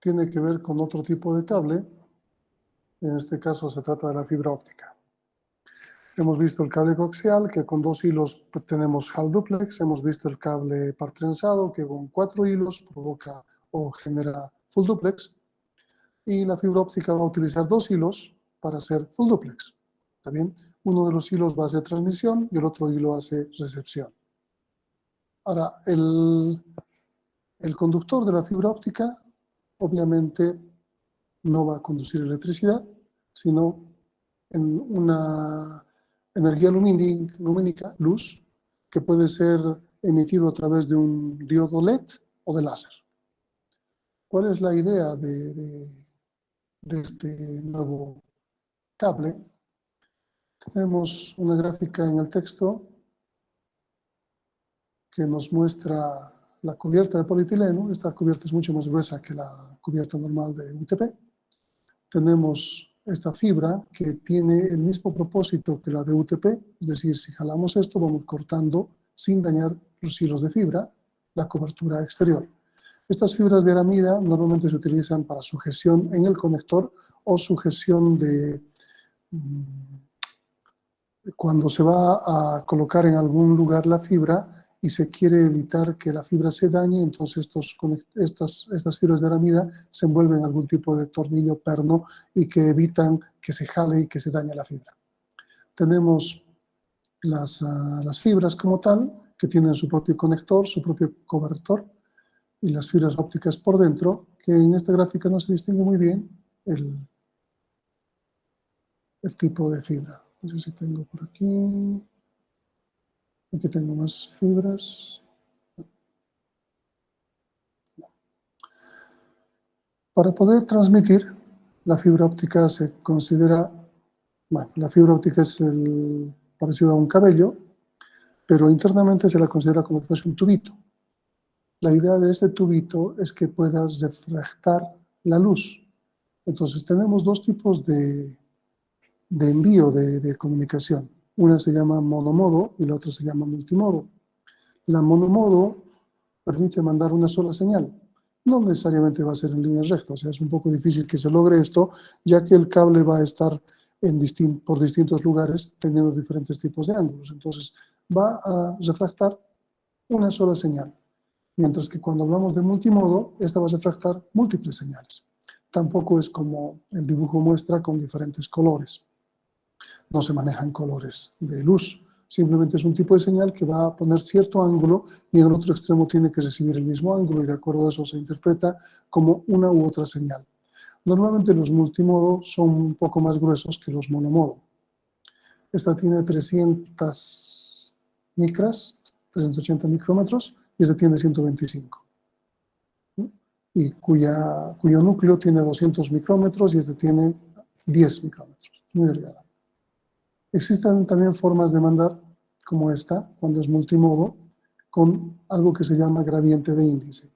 tiene que ver con otro tipo de cable. En este caso se trata de la fibra óptica. Hemos visto el cable coaxial, que con 2 hilos tenemos Hall duplex. Hemos visto el cable par trenzado, que con 4 hilos provoca o genera full duplex. Y la fibra óptica va a utilizar 2 hilos para hacer full duplex. ¿Está bien? Uno de los hilos va a hacer transmisión y el otro hilo hace recepción. Ahora, el conductor de la fibra óptica obviamente no va a conducir electricidad, sino en una energía lumínica, luz, que puede ser emitido a través de un diodo LED o de láser. ¿Cuál es la idea de este nuevo cable? Tenemos una gráfica en el texto que nos muestra la cubierta de polietileno. Esta cubierta es mucho más gruesa que la cubierta normal de UTP. Tenemos esta fibra que tiene el mismo propósito que la de UTP, es decir, si jalamos esto vamos cortando sin dañar los hilos de fibra la cobertura exterior. Estas fibras de aramida normalmente se utilizan para sujeción en el conector o sujeción de cuando se va a colocar en algún lugar la fibra y se quiere evitar que la fibra se dañe, entonces estas fibras de aramida se envuelven en algún tipo de tornillo perno y que evitan que se jale y que se dañe la fibra. Tenemos las fibras como tal, que tienen su propio conector, su propio cobertor, y las fibras ópticas por dentro, que en esta gráfica no se distingue muy bien el tipo de fibra. No sé si tengo por aquí. Aquí tengo más fibras. Para poder transmitir, la fibra óptica se considera, bueno, la fibra óptica es parecido a un cabello, pero internamente se la considera como si fuese un tubito. La idea de este tubito es que puedas refractar la luz. Entonces tenemos dos tipos de envío de comunicación. Una se llama monomodo y la otra se llama multimodo. La monomodo permite mandar una sola señal. No necesariamente va a ser en línea recta, o sea, es un poco difícil que se logre esto, ya que el cable va a estar por distintos lugares teniendo diferentes tipos de ángulos. Entonces, va a refractar una sola señal. Mientras que cuando hablamos de multimodo, esta va a refractar múltiples señales. Tampoco es como el dibujo muestra con diferentes colores. No se manejan colores de luz. Simplemente es un tipo de señal que va a poner cierto ángulo y en el otro extremo tiene que recibir el mismo ángulo y de acuerdo a eso se interpreta como una u otra señal. Normalmente los multimodo son un poco más gruesos que los monomodo. Esta tiene 300 micras, 380 micrómetros y esta tiene 125. Y cuyo núcleo tiene 200 micrómetros y este tiene 10 micrómetros, muy delgada. Existen también formas de mandar, como esta, cuando es multimodo, con algo que se llama gradiente de índice,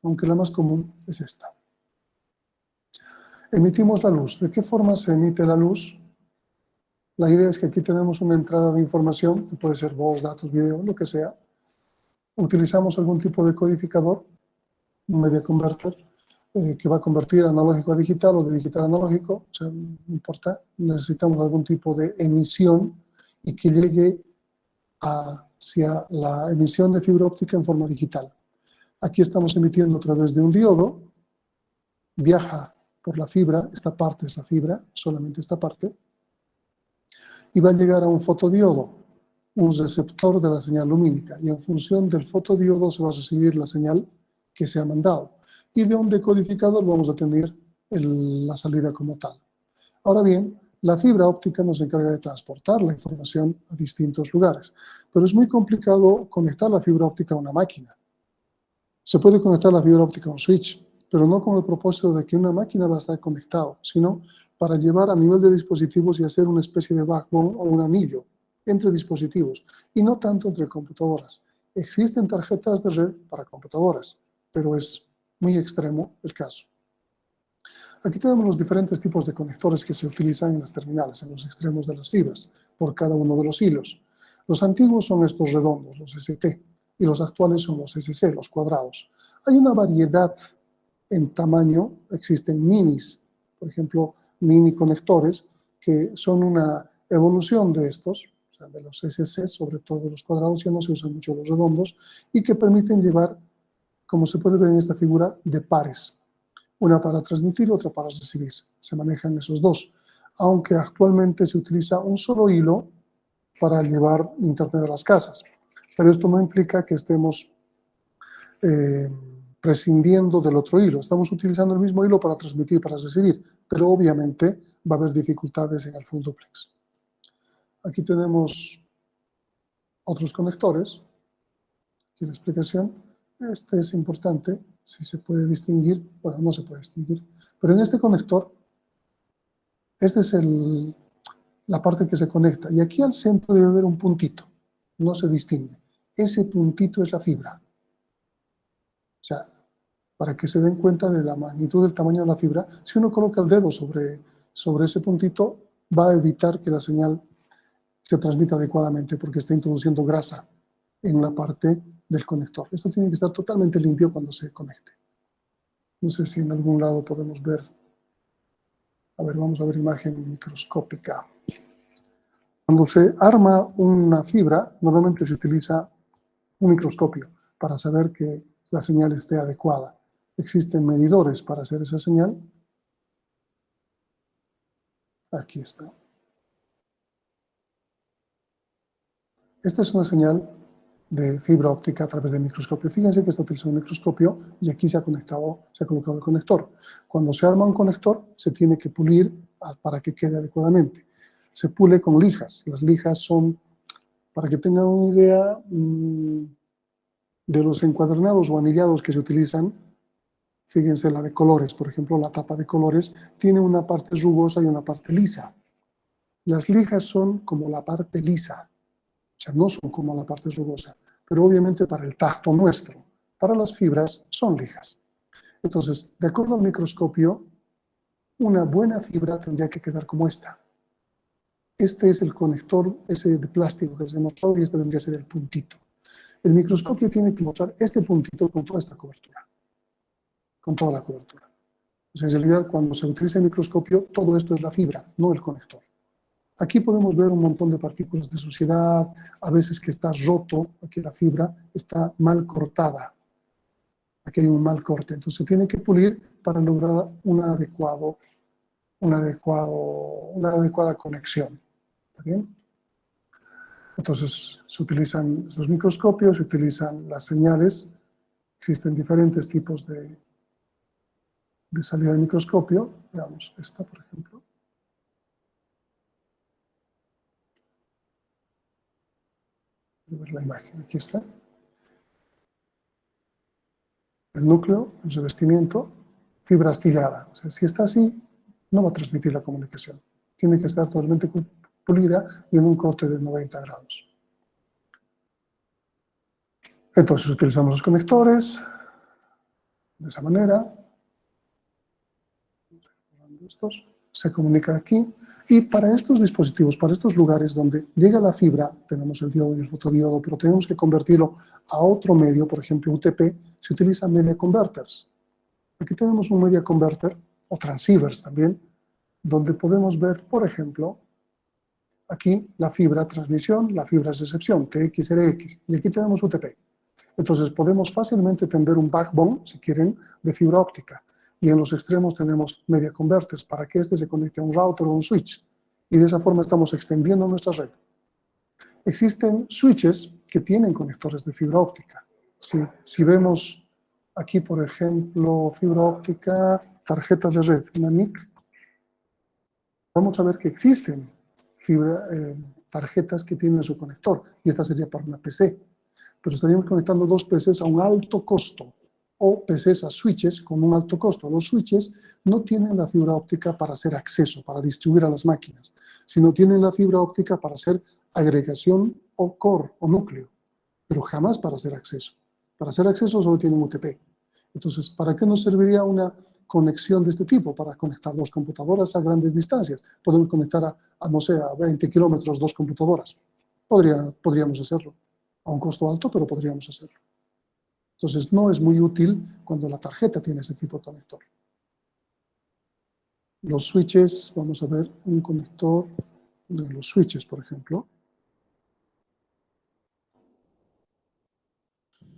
aunque la más común es esta. Emitimos la luz. ¿De qué forma se emite la luz? La idea es que aquí tenemos una entrada de información, que puede ser voz, datos, video, lo que sea. Utilizamos algún tipo de codificador, un media converter, que va a convertir analógico a digital o de digital a analógico, o sea, no importa, necesitamos algún tipo de emisión y que llegue hacia la emisión de fibra óptica en forma digital. Aquí estamos emitiendo a través de un diodo, viaja por la fibra, esta parte es la fibra, solamente esta parte, y va a llegar a un fotodiodo, un receptor de la señal lumínica, y en función del fotodiodo se va a recibir la señal que se ha mandado. Y de un decodificador vamos a tener la salida como tal. Ahora bien, la fibra óptica nos encarga de transportar la información a distintos lugares, pero es muy complicado conectar la fibra óptica a una máquina. Se puede conectar la fibra óptica a un switch, pero no con el propósito de que una máquina va a estar conectada, sino para llevar a nivel de dispositivos y hacer una especie de backbone o un anillo entre dispositivos, y no tanto entre computadoras. Existen tarjetas de red para computadoras, pero es muy extremo el caso. Aquí tenemos los diferentes tipos de conectores que se utilizan en las terminales, en los extremos de las fibras, por cada uno de los hilos. Los antiguos son estos redondos, los ST, y los actuales son los SC, los cuadrados. Hay una variedad en tamaño, existen minis, por ejemplo, mini conectores, que son una evolución de estos, o sea, de los SC, sobre todo los cuadrados, ya no se usan mucho los redondos, y que permiten llevar, como se puede ver en esta figura, de pares. Una para transmitir, otra para recibir. Se manejan esos dos, aunque actualmente se utiliza un solo hilo para llevar internet a las casas. Pero esto no implica que estemos prescindiendo del otro hilo. Estamos utilizando el mismo hilo para transmitir, para recibir, pero obviamente va a haber dificultades en el full duplex. Aquí tenemos otros conectores. Aquí la explicación. Este es importante, si se puede distinguir, bueno, no se puede distinguir, pero en este conector, esta es la parte que se conecta, y aquí al centro debe haber un puntito, no se distingue. Ese puntito es la fibra. O sea, para que se den cuenta de la magnitud del tamaño de la fibra, si uno coloca el dedo sobre ese puntito, va a evitar que la señal se transmita adecuadamente porque está introduciendo grasa en la parte del conector. Esto tiene que estar totalmente limpio cuando se conecte. No sé si en algún lado podemos ver. A ver, vamos a ver imagen microscópica. Cuando se arma una fibra, normalmente se utiliza un microscopio para saber que la señal esté adecuada. Existen medidores para hacer esa señal. Aquí está. Esta es una señal de fibra óptica a través del microscopio. Fíjense que está utilizando un microscopio y aquí se ha colocado el conector. Cuando se arma un conector, se tiene que pulir para que quede adecuadamente. Se pule con lijas. Las lijas son, para que tengan una idea de los encuadernados o anillados que se utilizan, fíjense la de colores, por ejemplo, la tapa de colores tiene una parte rugosa y una parte lisa. Las lijas son como la parte lisa. O sea, no son como la parte rugosa, pero obviamente para el tacto nuestro, para las fibras son lijas. Entonces, de acuerdo al microscopio, una buena fibra tendría que quedar como esta. Este es el conector, ese de plástico que les he mostrado, y este tendría que ser el puntito. El microscopio tiene que mostrar este puntito con toda esta cobertura, con toda la cobertura. O sea, en realidad, cuando se utiliza el microscopio, todo esto es la fibra, no el conector. Aquí podemos ver un montón de partículas de suciedad, a veces que está roto, aquí la fibra está mal cortada. Aquí hay un mal corte, entonces se tiene que pulir para lograr una adecuada conexión. ¿Está bien? Entonces se utilizan estos microscopios, se utilizan las señales, existen diferentes tipos de salida de microscopio. Veamos esta, por ejemplo. Voy a ver la imagen, aquí está. El núcleo, el revestimiento, fibra astillada. O sea, si está así, no va a transmitir la comunicación. Tiene que estar totalmente pulida y en un corte de 90 grados. Entonces utilizamos los conectores de esa manera. Se comunica aquí. Y para estos dispositivos, para estos lugares donde llega la fibra, tenemos el diodo y el fotodiodo, pero tenemos que convertirlo a otro medio, por ejemplo UTP, se utilizan media converters. Aquí tenemos un media converter, o transceivers también, donde podemos ver, por ejemplo, aquí la fibra transmisión, la fibra recepción, TX, RX, y aquí tenemos UTP. Entonces podemos fácilmente tender un backbone, si quieren, de fibra óptica. Y en los extremos tenemos media converters para que este se conecte a un router o un switch. Y de esa forma estamos extendiendo nuestra red. Existen switches que tienen conectores de fibra óptica. Si vemos aquí, por ejemplo, fibra óptica, tarjeta de red, una NIC, vamos a ver que existen tarjetas que tienen su conector. Y esta sería para una PC. Pero estaríamos conectando dos PCs a un alto costo, o PCs a switches con un alto costo. Los switches no tienen la fibra óptica para hacer acceso, para distribuir a las máquinas, sino tienen la fibra óptica para hacer agregación o core o núcleo, pero jamás para hacer acceso. Para hacer acceso solo tienen UTP. Entonces, ¿para qué nos serviría una conexión de este tipo? Para conectar dos computadoras a grandes distancias. Podemos conectar no sé, a 20 kilómetros dos computadoras. Podríamos hacerlo. A un costo alto, pero podríamos hacerlo. Entonces, no es muy útil cuando la tarjeta tiene ese tipo de conector. Los switches, vamos a ver un conector de los switches, por ejemplo.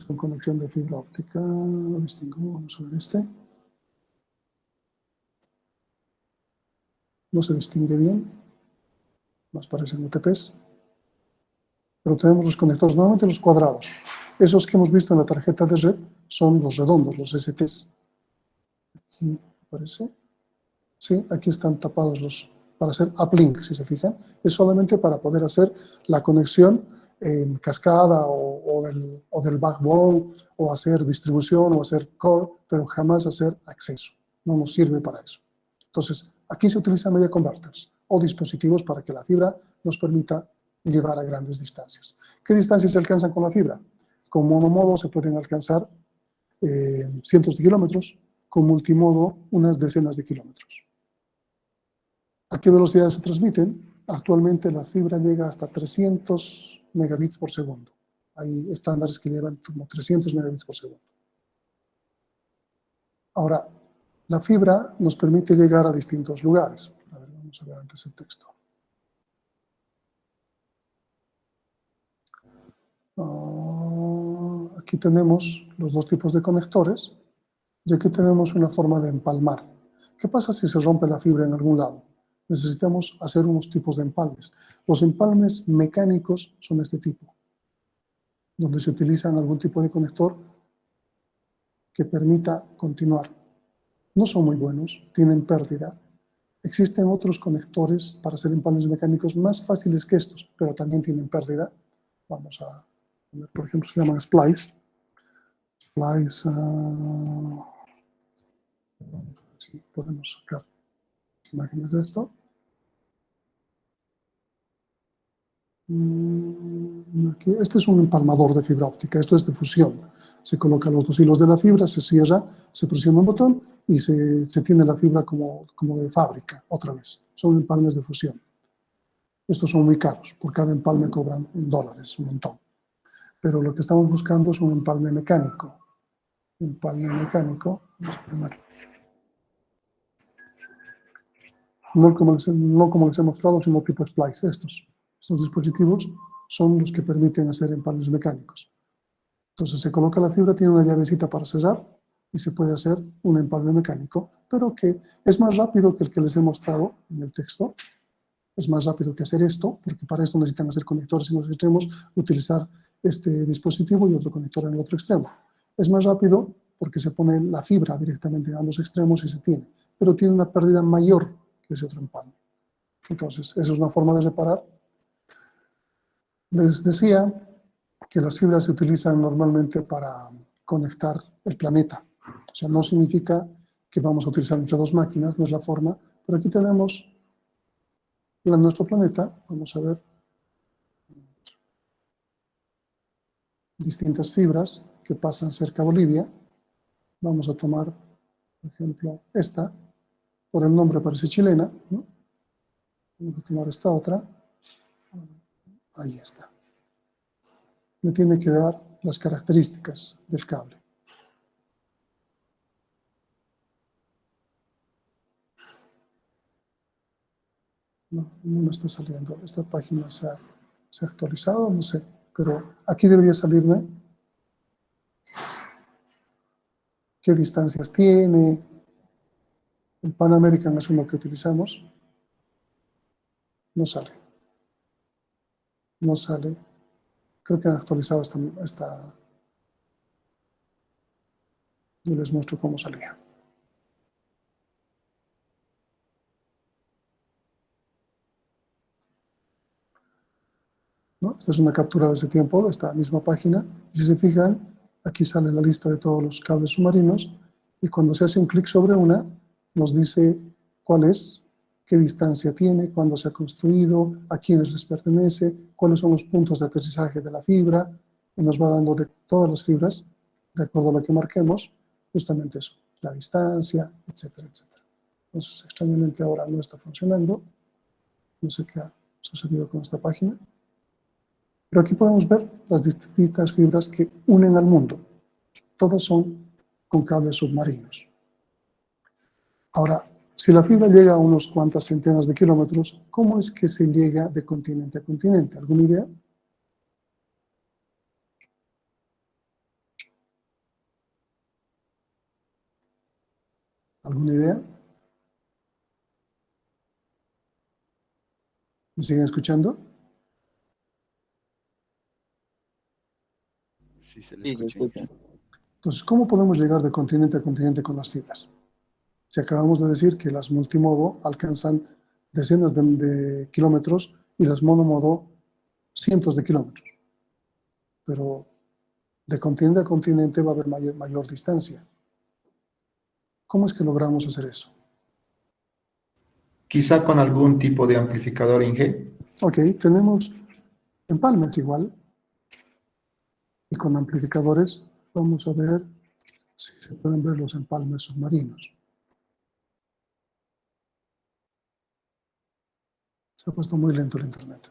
Con conexión de fibra óptica, lo distingo, vamos a ver este. No se distingue bien, más parecen UTPs. Pero tenemos los conectores, nuevamente los cuadrados. Esos que hemos visto en la tarjeta de red son los redondos, los STs. Aquí aparece. Sí, aquí están tapados los, para hacer uplink, si se fijan. Es solamente para poder hacer la conexión en cascada o del backbone, o hacer distribución, o hacer core, pero jamás hacer acceso. No nos sirve para eso. Entonces, aquí se utilizan media converters o dispositivos para que la fibra nos permita llevar a grandes distancias. ¿Qué distancias se alcanzan con la fibra? Con monomodo se pueden alcanzar cientos de kilómetros, con multimodo unas decenas de kilómetros. ¿A qué velocidad se transmiten? Actualmente la fibra llega hasta 300 megabits por segundo. Hay estándares que llevan como 300 megabits por segundo. Ahora, la fibra nos permite llegar a distintos lugares. A ver, vamos a ver antes el texto. Aquí tenemos los dos tipos de conectores y aquí tenemos una forma de empalmar. ¿Qué pasa si se rompe la fibra en algún lado? Necesitamos hacer unos tipos de empalmes. Los empalmes mecánicos son de este tipo, donde se utiliza algún tipo de conector que permita continuar. No son muy buenos, tienen pérdida. Existen otros conectores para hacer empalmes mecánicos más fáciles que estos, pero también tienen pérdida. Vamos a poner, por ejemplo, se llaman splice. Splice, sí, podemos sacar imágenes de esto. Aquí, este es un empalmador de fibra óptica, esto es de fusión. Se colocan los dos hilos de la fibra, se cierra, se presiona un botón y se tiene la fibra como de fábrica, otra vez. Son empalmes de fusión. Estos son muy caros, por cada empalme cobran $, un montón. Pero lo que estamos buscando es un empalme mecánico. Empalme mecánico, vamos a ponerlo. No como les he mostrado, sino tipo splice. Estos dispositivos son los que permiten hacer empalmes mecánicos. Entonces se coloca la fibra, tiene una llavecita para cerrar y se puede hacer un empalme mecánico, pero que es más rápido que el que les he mostrado en el texto. Es más rápido que hacer esto, porque para esto necesitan hacer conectores en los extremos, utilizar este dispositivo y otro conector en el otro extremo. Es más rápido porque se pone la fibra directamente en ambos extremos y se tiene, pero tiene una pérdida mayor que ese otro empalme. Entonces, esa es una forma de reparar. Les decía que las fibras se utilizan normalmente para conectar el planeta. O sea, no significa que vamos a utilizar entre dos máquinas, no es la forma, pero aquí tenemos nuestro planeta, vamos a ver distintas fibras que pasan cerca de Bolivia. Vamos a tomar, por ejemplo, esta, por el nombre parece chilena, ¿no? Vamos a tomar esta otra, ahí está. Me tiene que dar las características del cable. No me está saliendo. Esta página se ha actualizado, no sé. Pero aquí debería salirme qué distancias tiene. El Pan American es uno que utilizamos. No sale. No sale. Creo que han actualizado esta. Yo les muestro cómo salía. ¿No? Esta es una captura de ese tiempo, de esta misma página. Y si se fijan, aquí sale la lista de todos los cables submarinos y cuando se hace un clic sobre una, nos dice cuál es, qué distancia tiene, cuándo se ha construido, a quiénes les pertenece, cuáles son los puntos de aterrizaje de la fibra, y nos va dando de todas las fibras, de acuerdo a lo que marquemos, justamente eso, la distancia, etcétera, etcétera. Entonces, extrañamente ahora no está funcionando. No sé qué ha sucedido con esta página. Pero aquí podemos ver las distintas fibras que unen al mundo. Todas son con cables submarinos. Ahora, si la fibra llega a unos cuantas centenas de kilómetros, ¿cómo es que se llega de continente a continente? ¿Alguna idea? ¿Alguna idea? ¿Me siguen escuchando? Sí, se le Sí, lo escucha. escucho. Entonces, ¿cómo podemos llegar de continente a continente con las fibras? Si acabamos de decir que las multimodo alcanzan decenas de kilómetros y las monomodo cientos de kilómetros. Pero de continente a continente va a haber mayor distancia. ¿Cómo es que logramos hacer eso? Quizá con algún tipo de amplificador ING. Ok, tenemos empalmes igual. Y con amplificadores vamos a ver si se pueden ver los empalmes submarinos. Se ha puesto muy lento el internet.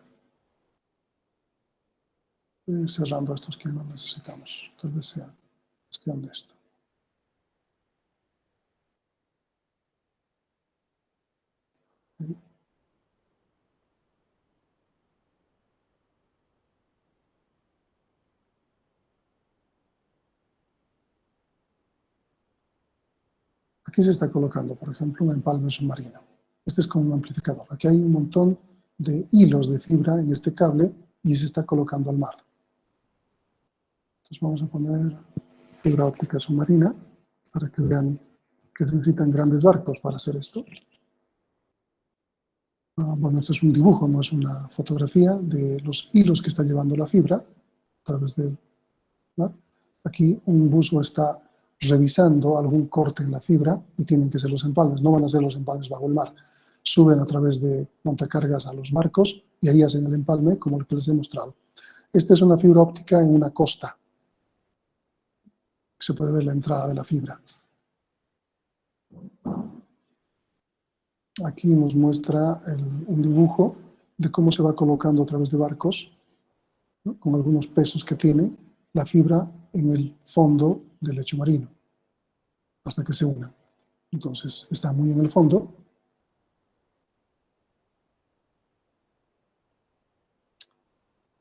Cerrando estos que no necesitamos. Tal vez sea cuestión de esto. Aquí se está colocando, por ejemplo, un empalme submarino. Este es con un amplificador. Aquí hay un montón de hilos de fibra en este cable y se está colocando al mar. Entonces vamos a poner fibra óptica submarina para que vean que se necesitan grandes barcos para hacer esto. Bueno, esto es un dibujo, no es una fotografía de los hilos que está llevando la fibra a través de... ¿no? Aquí un buzo está revisando algún corte en la fibra y tienen que ser los empalmes. No van a ser los empalmes bajo el mar. Suben a través de montacargas a los barcos y ahí hacen el empalme como el que les he mostrado. Esta es una fibra óptica en una costa. Se puede ver la entrada de la fibra. Aquí nos muestra un dibujo de cómo se va colocando a través de barcos, ¿no? Con algunos pesos que tiene la fibra en el fondo del lecho marino, hasta que se una. Entonces está muy en el fondo.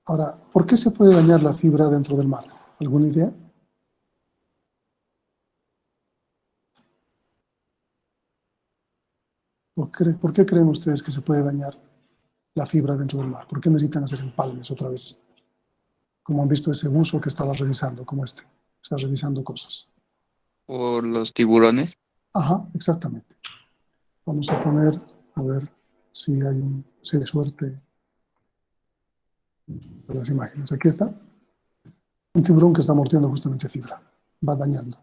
Ahora, ¿por qué se puede dañar la fibra dentro del mar? ¿Alguna idea? ¿Por qué creen ustedes que se puede dañar la fibra dentro del mar? ¿Por qué necesitan hacer empalmes otra vez? Como han visto ese buzo que estaba revisando, como este. Está revisando cosas. Por los tiburones. Ajá, exactamente. Vamos a poner, a ver si hay suerte de las imágenes. Aquí está. Un tiburón que está mordiendo justamente fibra. Va dañando.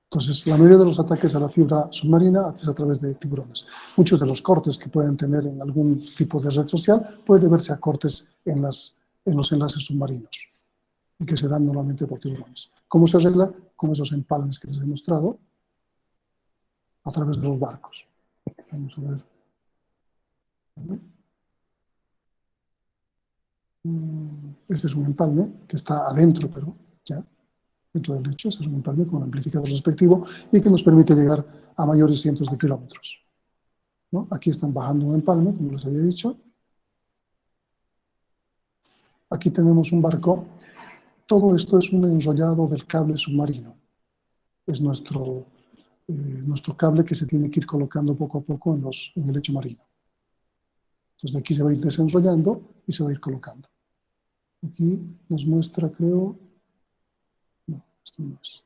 Entonces, la mayoría de los ataques a la fibra submarina es a través de tiburones. Muchos de los cortes que pueden tener en algún tipo de red social puede deberse a cortes en los enlaces submarinos y que se dan normalmente por tiburones. ¿Cómo se arregla? Con esos empalmes que les he mostrado a través de los barcos. Vamos a ver. Este es un empalme que está adentro, pero ya dentro del lecho. Este es un empalme con un amplificador respectivo y que nos permite llegar a mayores cientos de kilómetros, ¿no? Aquí están bajando un empalme, como les había dicho. Aquí tenemos un barco. Todo esto es un enrollado del cable submarino. Es nuestro cable que se tiene que ir colocando poco a poco en el lecho marino. Entonces de aquí se va a ir desenrollando y se va a ir colocando. Aquí nos muestra, creo... No, esto no es.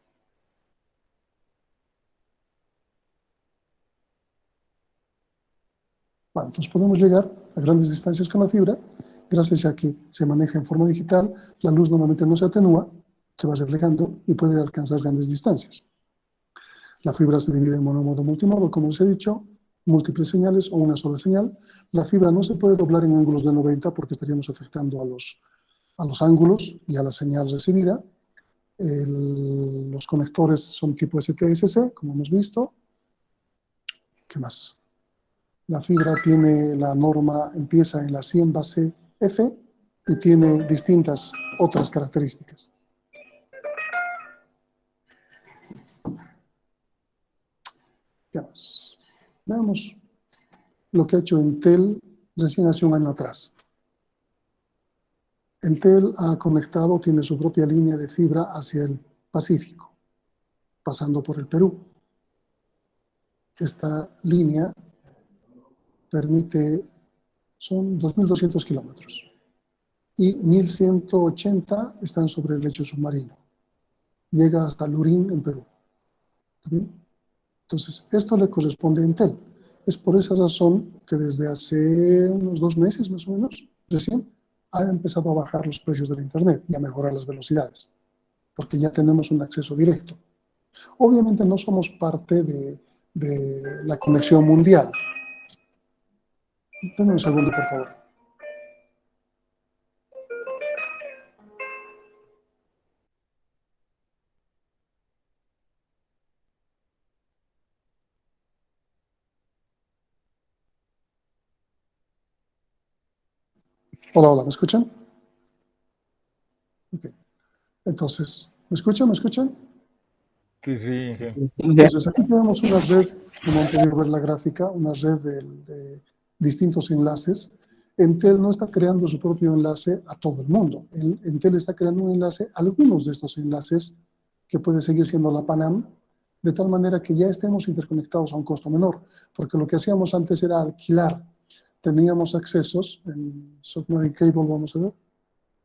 Bueno, entonces podemos llegar a grandes distancias con la fibra, gracias a que se maneja en forma digital, la luz normalmente no se atenúa, se va reflejando y puede alcanzar grandes distancias. La fibra se divide en monomodo, multimodo, como les he dicho, múltiples señales o una sola señal. La fibra no se puede doblar en ángulos de 90 porque estaríamos afectando a los ángulos y a la señal recibida. Los conectores son tipo STSC, como hemos visto. ¿Qué más? La fibra tiene la norma, empieza en la 100 base F y tiene distintas otras características. ¿Qué más? Veamos lo que ha hecho Entel recién hace un año atrás. Entel ha conectado, tiene su propia línea de fibra hacia el Pacífico, pasando por el Perú. Esta línea permite, son 2.200 kilómetros y 1.180 están sobre el lecho submarino. Llega hasta Lurín, en Perú. ¿Está bien? Entonces, esto le corresponde a Entel. Es por esa razón que desde hace unos 2 meses, más o menos, recién, ha empezado a bajar los precios del Internet y a mejorar las velocidades, porque ya tenemos un acceso directo. Obviamente no somos parte de la conexión mundial. Denme un segundo, por favor. Hola, hola, ¿me escuchan? Ok. Entonces, ¿me escuchan? ¿Me escuchan? Sí, sí, sí. Entonces, aquí tenemos una red, como han podido ver la gráfica, una red de distintos enlaces. Entel no está creando su propio enlace a todo el mundo. Entel está creando un enlace a algunos de estos enlaces que puede seguir siendo la Panam, de tal manera que ya estemos interconectados a un costo menor, porque lo que hacíamos antes era alquilar. Teníamos accesos en Submarine Cable, vamos a ver,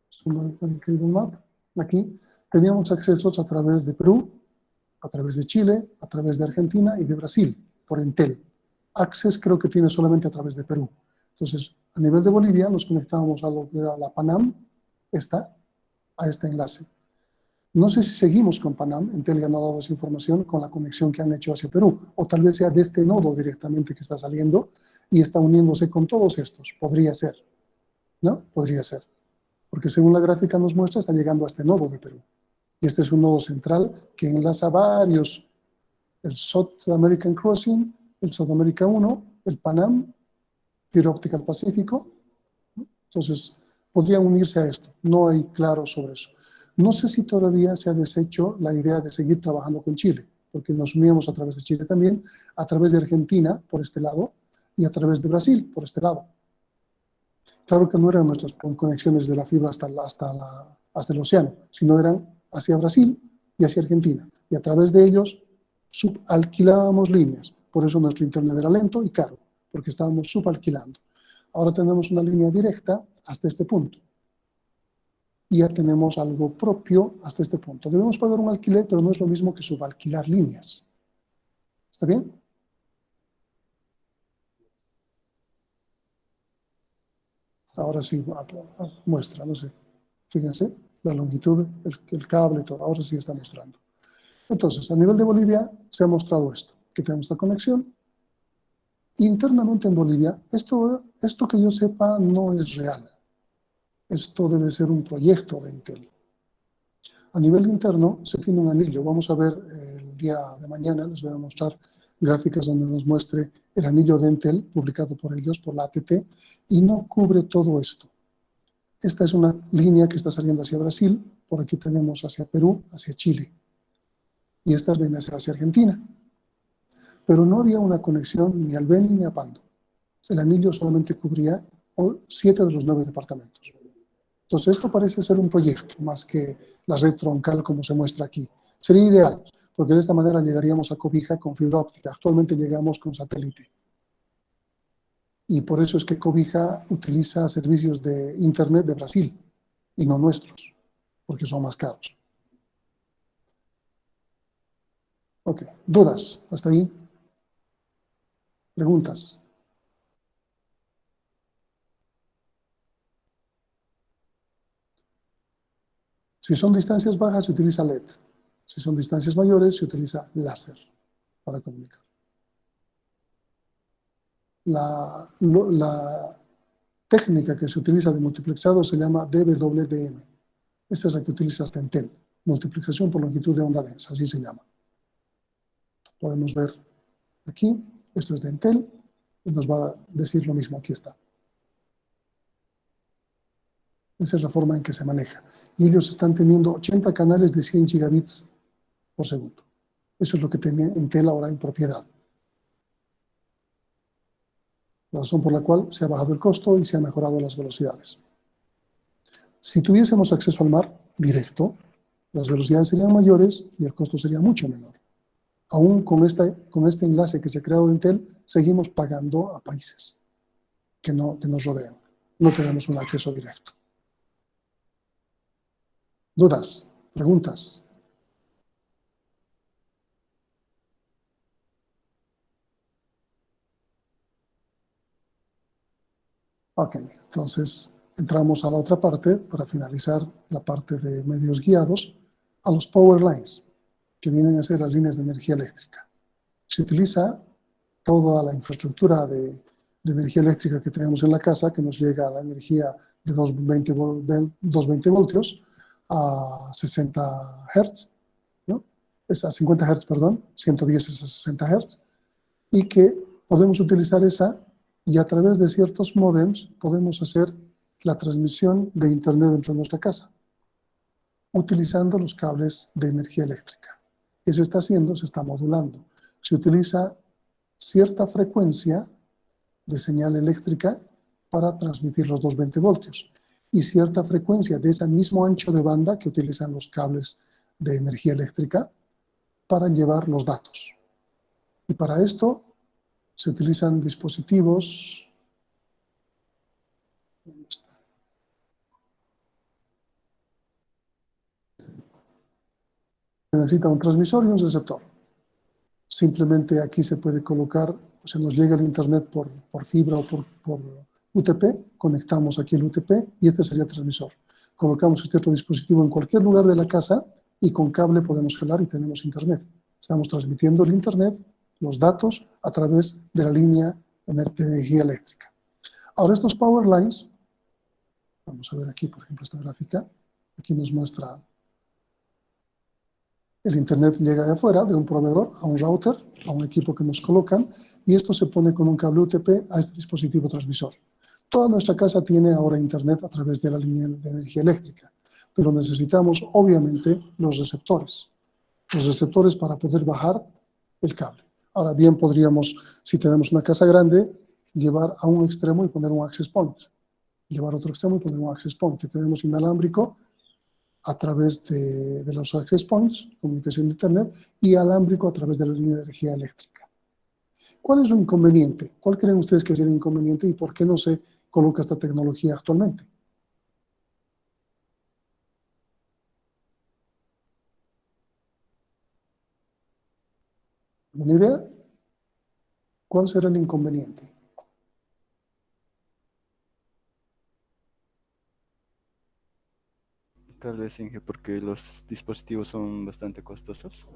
Submarine Cable Map, aquí, teníamos accesos a través de Perú, a través de Chile, a través de Argentina y de Brasil, por Entel. Access creo que tiene solamente a través de Perú. Entonces, a nivel de Bolivia nos conectábamos a lo que era la Panam, a este enlace. No sé si seguimos con Panam, Entel ya no ha dado esa información con la conexión que han hecho hacia Perú, o tal vez sea de este nodo directamente que está saliendo y está uniéndose con todos estos. Podría ser, ¿no? Podría ser. Porque según la gráfica nos muestra, está llegando a este nodo de Perú. Y este es un nodo central que enlaza varios, el South American Crossing, el South America 1, el Panam, fibra óptica al Pacífico. Entonces, podrían unirse a esto. No hay claro sobre eso. No sé si todavía se ha deshecho la idea de seguir trabajando con Chile, porque nos uníamos a través de Chile también, a través de Argentina, por este lado, y a través de Brasil, por este lado. Claro que no eran nuestras conexiones de la fibra hasta el océano, sino eran hacia Brasil y hacia Argentina. Y a través de ellos subalquilábamos líneas. Por eso nuestro internet era lento y caro, porque estábamos subalquilando. Ahora tenemos una línea directa hasta este punto. Y ya tenemos algo propio hasta este punto. Debemos pagar un alquiler, pero no es lo mismo que subalquilar líneas. ¿Está bien? Ahora sí, muestra, no sé. Fíjense, la longitud, el cable, todo. Ahora sí está mostrando. Entonces, a nivel de Bolivia se ha mostrado esto, que tenemos esta conexión. Internamente en Bolivia, esto que yo sepa no es real. Esto debe ser un proyecto de Entel. A nivel interno se tiene un anillo. Vamos a ver el día de mañana, les voy a mostrar gráficas donde nos muestre el anillo de Entel, publicado por ellos, por la ATT, y no cubre todo esto. Esta es una línea que está saliendo hacia Brasil, por aquí tenemos hacia Perú, hacia Chile, y estas ven hacia Argentina. Pero no había una conexión ni al Beni ni a Pando. El anillo solamente cubría 7 de los 9 departamentos. Entonces, esto parece ser un proyecto, más que la red troncal como se muestra aquí. Sería ideal, porque de esta manera llegaríamos a Cobija con fibra óptica. Actualmente llegamos con satélite. Y por eso es que Cobija utiliza servicios de Internet de Brasil, y no nuestros, porque son más caros. Ok, ¿dudas hasta ahí? ¿Preguntas? Si son distancias bajas, se utiliza LED. Si son distancias mayores, se utiliza láser para comunicar. La técnica que se utiliza de multiplexado se llama DWDM. Esta es la que utiliza hasta Entel. Multiplexación por longitud de onda densa, así se llama. Podemos ver aquí, esto es de Entel, y nos va a decir lo mismo, aquí está. Esa es la forma en que se maneja. Y ellos están teniendo 80 canales de 100 gigabits por segundo. Eso es lo que tiene Entel ahora en propiedad. razón por la cual se ha bajado el costo y se han mejorado las velocidades. Si tuviésemos acceso al mar directo, las velocidades serían mayores y el costo sería mucho menor. Aún con este enlace que se ha creado en Entel, seguimos pagando a países que nos rodean. No tenemos un acceso directo. ¿Dudas? ¿Preguntas? Ok, entonces entramos a la otra parte para finalizar la parte de medios guiados, a los power lines, que vienen a ser las líneas de energía eléctrica. Se utiliza toda la infraestructura de energía eléctrica que tenemos en la casa, que nos llega a la energía de 220 voltios a 60 Hz, ¿no? Es a 50 Hz, perdón, 110 es a 60 Hz, y que podemos utilizar esa y a través de ciertos módems podemos hacer la transmisión de Internet dentro de nuestra casa, utilizando los cables de energía eléctrica. ¿Qué se está haciendo? Se está modulando. Se utiliza cierta frecuencia de señal eléctrica para transmitir los 220 voltios y cierta frecuencia de ese mismo ancho de banda que utilizan los cables de energía eléctrica para llevar los datos. Y para esto se utilizan dispositivos. ¿Dónde está? Se necesita un transmisor y un receptor. Simplemente aquí se puede colocar, o sea, nos llega el internet por fibra o por UTP, conectamos aquí el UTP y este sería el transmisor. Colocamos este otro dispositivo en cualquier lugar de la casa y con cable podemos jalar y tenemos internet. Estamos transmitiendo el internet, los datos, a través de la línea de energía eléctrica. Ahora estos power lines, vamos a ver aquí, por ejemplo, esta gráfica, aquí nos muestra el internet llega de afuera, de un proveedor, a un router, a un equipo que nos colocan, y esto se pone con un cable UTP a este dispositivo transmisor. Toda nuestra casa tiene ahora internet a través de la línea de energía eléctrica, pero necesitamos, obviamente, los receptores para poder bajar el cable. Ahora bien, podríamos, si tenemos una casa grande, llevar a un extremo y poner un access point, llevar a otro extremo y poner un access point. Y tenemos inalámbrico a través de los access points, comunicación de internet, y alámbrico a través de la línea de energía eléctrica. ¿Cuál es lo inconveniente? ¿Cuál creen ustedes que es el inconveniente y por qué no se coloca esta tecnología actualmente? ¿Alguna idea? ¿Cuál será el inconveniente? Tal vez, Inge, porque los dispositivos son bastante costosos.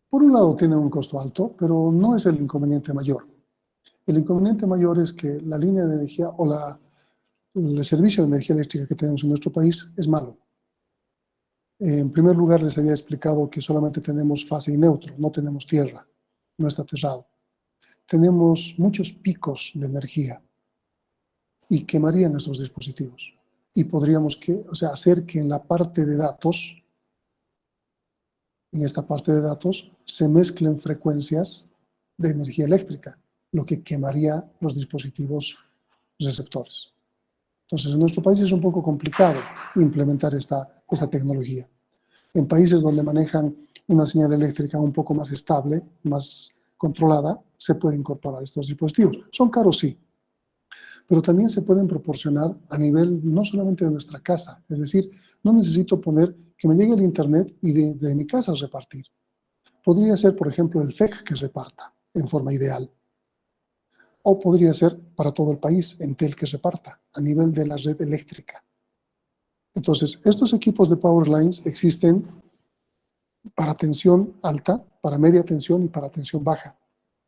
Por un lado tiene un costo alto, pero no es el inconveniente mayor. El inconveniente mayor es que la línea de energía o el servicio de energía eléctrica que tenemos en nuestro país es malo. En primer lugar, les había explicado que solamente tenemos fase y neutro, no tenemos tierra, no está aterrado. Tenemos muchos picos de energía y quemarían esos dispositivos. Y podríamos hacer que en la parte de datos, en esta parte de datos, se mezclen frecuencias de energía eléctrica, lo que quemaría los dispositivos receptores. Entonces, en nuestro país es un poco complicado implementar esta tecnología. En países donde manejan una señal eléctrica un poco más estable, más controlada, se puede incorporar estos dispositivos. Son caros, sí, pero también se pueden proporcionar a nivel no solamente de nuestra casa, es decir, no necesito poner que me llegue el internet y de mi casa repartir. Podría ser, por ejemplo, el FEC que reparta en forma ideal. O podría ser para todo el país, Entel que reparta a nivel de la red eléctrica. Entonces, estos equipos de power lines existen para tensión alta, para media tensión y para tensión baja.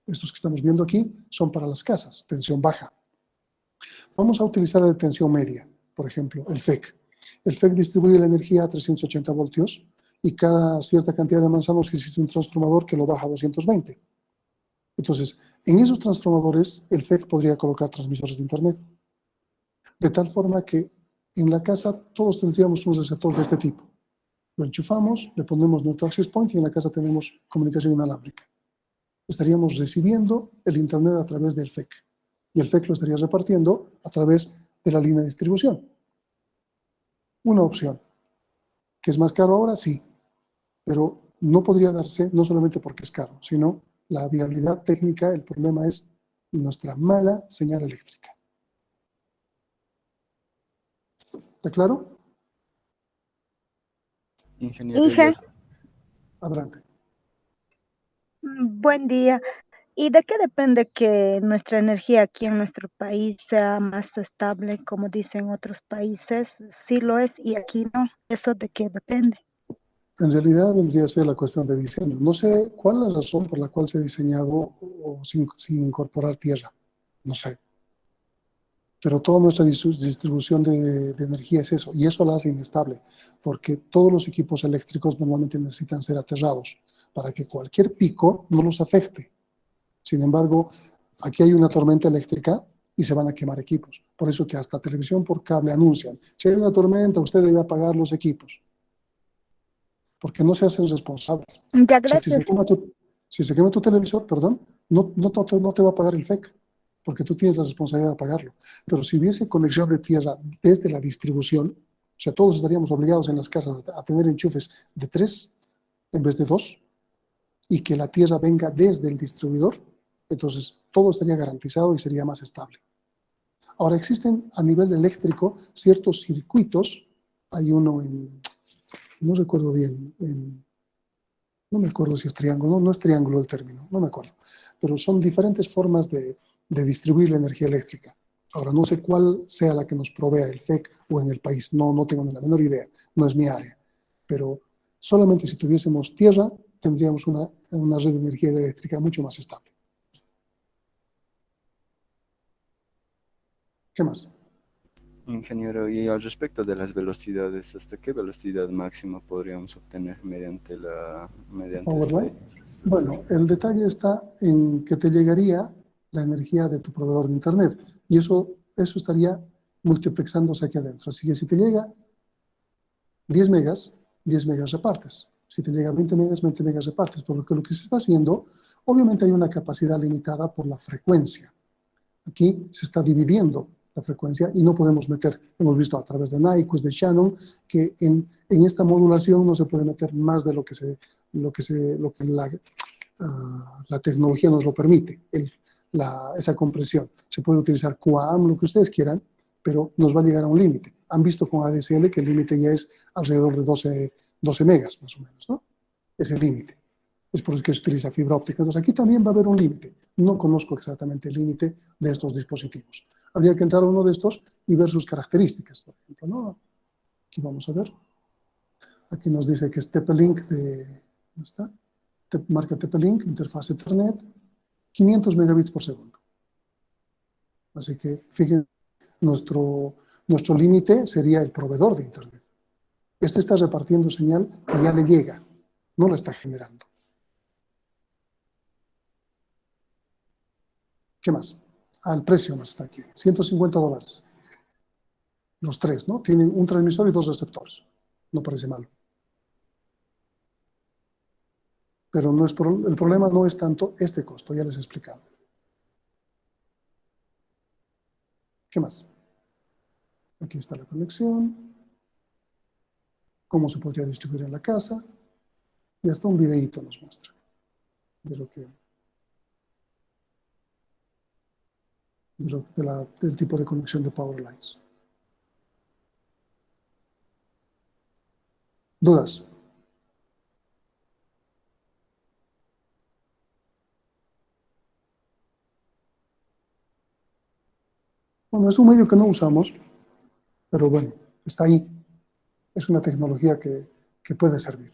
Estos que estamos viendo aquí son para las casas, tensión baja. Vamos a utilizar la de tensión media, por ejemplo, el FEC. El FEC distribuye la energía a 380 voltios y cada cierta cantidad de manzanos existe un transformador que lo baja a 220. Entonces, en esos transformadores, el FEC podría colocar transmisores de internet. De tal forma que en la casa todos tendríamos un receptor de este tipo. Lo enchufamos, le ponemos nuestro access point y en la casa tenemos comunicación inalámbrica. Estaríamos recibiendo el internet a través del FEC. y el FEC lo estaría repartiendo a través de la línea de distribución. Una opción. ¿Que es más caro ahora? Sí, pero no podría darse no solamente porque es caro, sino la viabilidad técnica. El problema es nuestra mala señal eléctrica. ¿Está claro? Ingeniero, Inge, Adelante. buen día. ¿Y de qué depende que nuestra energía aquí en nuestro país sea más estable, como dicen otros países? Sí lo es y aquí no. ¿Eso de qué depende? En realidad vendría a ser la cuestión de diseño. No sé cuál es la razón por la cual se ha diseñado o sin incorporar tierra. No sé. Pero toda nuestra distribución de energía es eso, y eso la hace inestable, porque todos los equipos eléctricos normalmente necesitan ser aterrados para que cualquier pico no los afecte. Sin embargo, aquí hay una tormenta eléctrica y se van a quemar equipos. Por eso que hasta televisión por cable anuncian, si hay una tormenta, usted debe apagar los equipos, porque no se hacen responsables. Ya, O sea, gracias. si se quema tu televisor, perdón, no te va a pagar el FEC, porque tú tienes la responsabilidad de pagarlo. Pero si hubiese conexión de tierra desde la distribución, o sea, todos estaríamos obligados en las casas a tener enchufes de 3 en vez de 2, y que la tierra venga desde el distribuidor, entonces todo estaría garantizado y sería más estable. Ahora, existen a nivel eléctrico ciertos circuitos, hay uno no recuerdo bien, no me acuerdo si es triángulo, no es triángulo el término, no me acuerdo, pero son diferentes formas de distribuir la energía eléctrica. Ahora, no sé cuál sea la que nos provea el FEC o en el país, no tengo ni la menor idea, no es mi área, pero solamente si tuviésemos tierra tendríamos una red de energía eléctrica mucho más estable. ¿Qué más? ingeniero, y al respecto de las velocidades, ¿hasta qué velocidad máxima podríamos obtener mediante Powerline. este infraestructura? Bueno, el detalle está en que te llegaría la energía de tu proveedor de Internet y eso estaría multiplexándose aquí adentro. Así que si te llega 10 megas, 10 megas repartes. Si te llega 20 megas, 20 megas repartes. Por lo que se está haciendo, obviamente hay una capacidad limitada por la frecuencia. Aquí se está dividiendo la frecuencia y no podemos meter, hemos visto a través de NICUS, de Shannon, que en esta modulación no se puede meter más de lo que la tecnología nos lo permite, esa compresión. Se puede utilizar QAM, lo que ustedes quieran, pero nos va a llegar a un límite. Han visto con ADSL que el límite ya es alrededor de 12 megas, más o menos, ¿no? Es el límite. Es por eso que se utiliza fibra óptica. Entonces, aquí también va a haber un límite. No conozco exactamente el límite de estos dispositivos. Habría que entrar a uno de estos y ver sus características, por ejemplo, ¿no? Aquí vamos a ver. Aquí nos dice que es TP-Link ¿dónde está? Marca TP-Link, interfaz Ethernet, 500 megabits por segundo. Así que, fíjense, nuestro límite sería el proveedor de Internet. Este está repartiendo señal que ya le llega, no la está generando. ¿Qué más? El precio más está aquí, $150. Los tres, ¿no? Tienen un transmisor y 2 receptores. No parece malo. Pero el problema no es tanto este costo, ya les he explicado. ¿Qué más? Aquí está la conexión, cómo se podría distribuir en la casa, y hasta un videíto nos muestra del tipo de conexión de power lines. ¿Dudas? Bueno, es un medio que no usamos, pero bueno, está ahí. Es una tecnología que puede servir.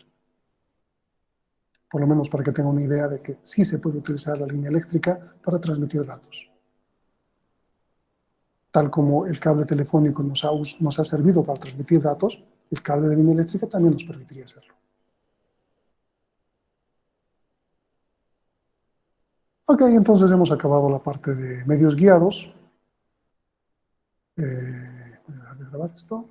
Por lo menos para que tenga una idea de que sí se puede utilizar la línea eléctrica para transmitir datos. Tal como el cable telefónico nos ha servido para transmitir datos, el cable de línea eléctrica también nos permitiría hacerlo. Ok, entonces hemos acabado la parte de medios guiados. Voy a dejar de grabar esto.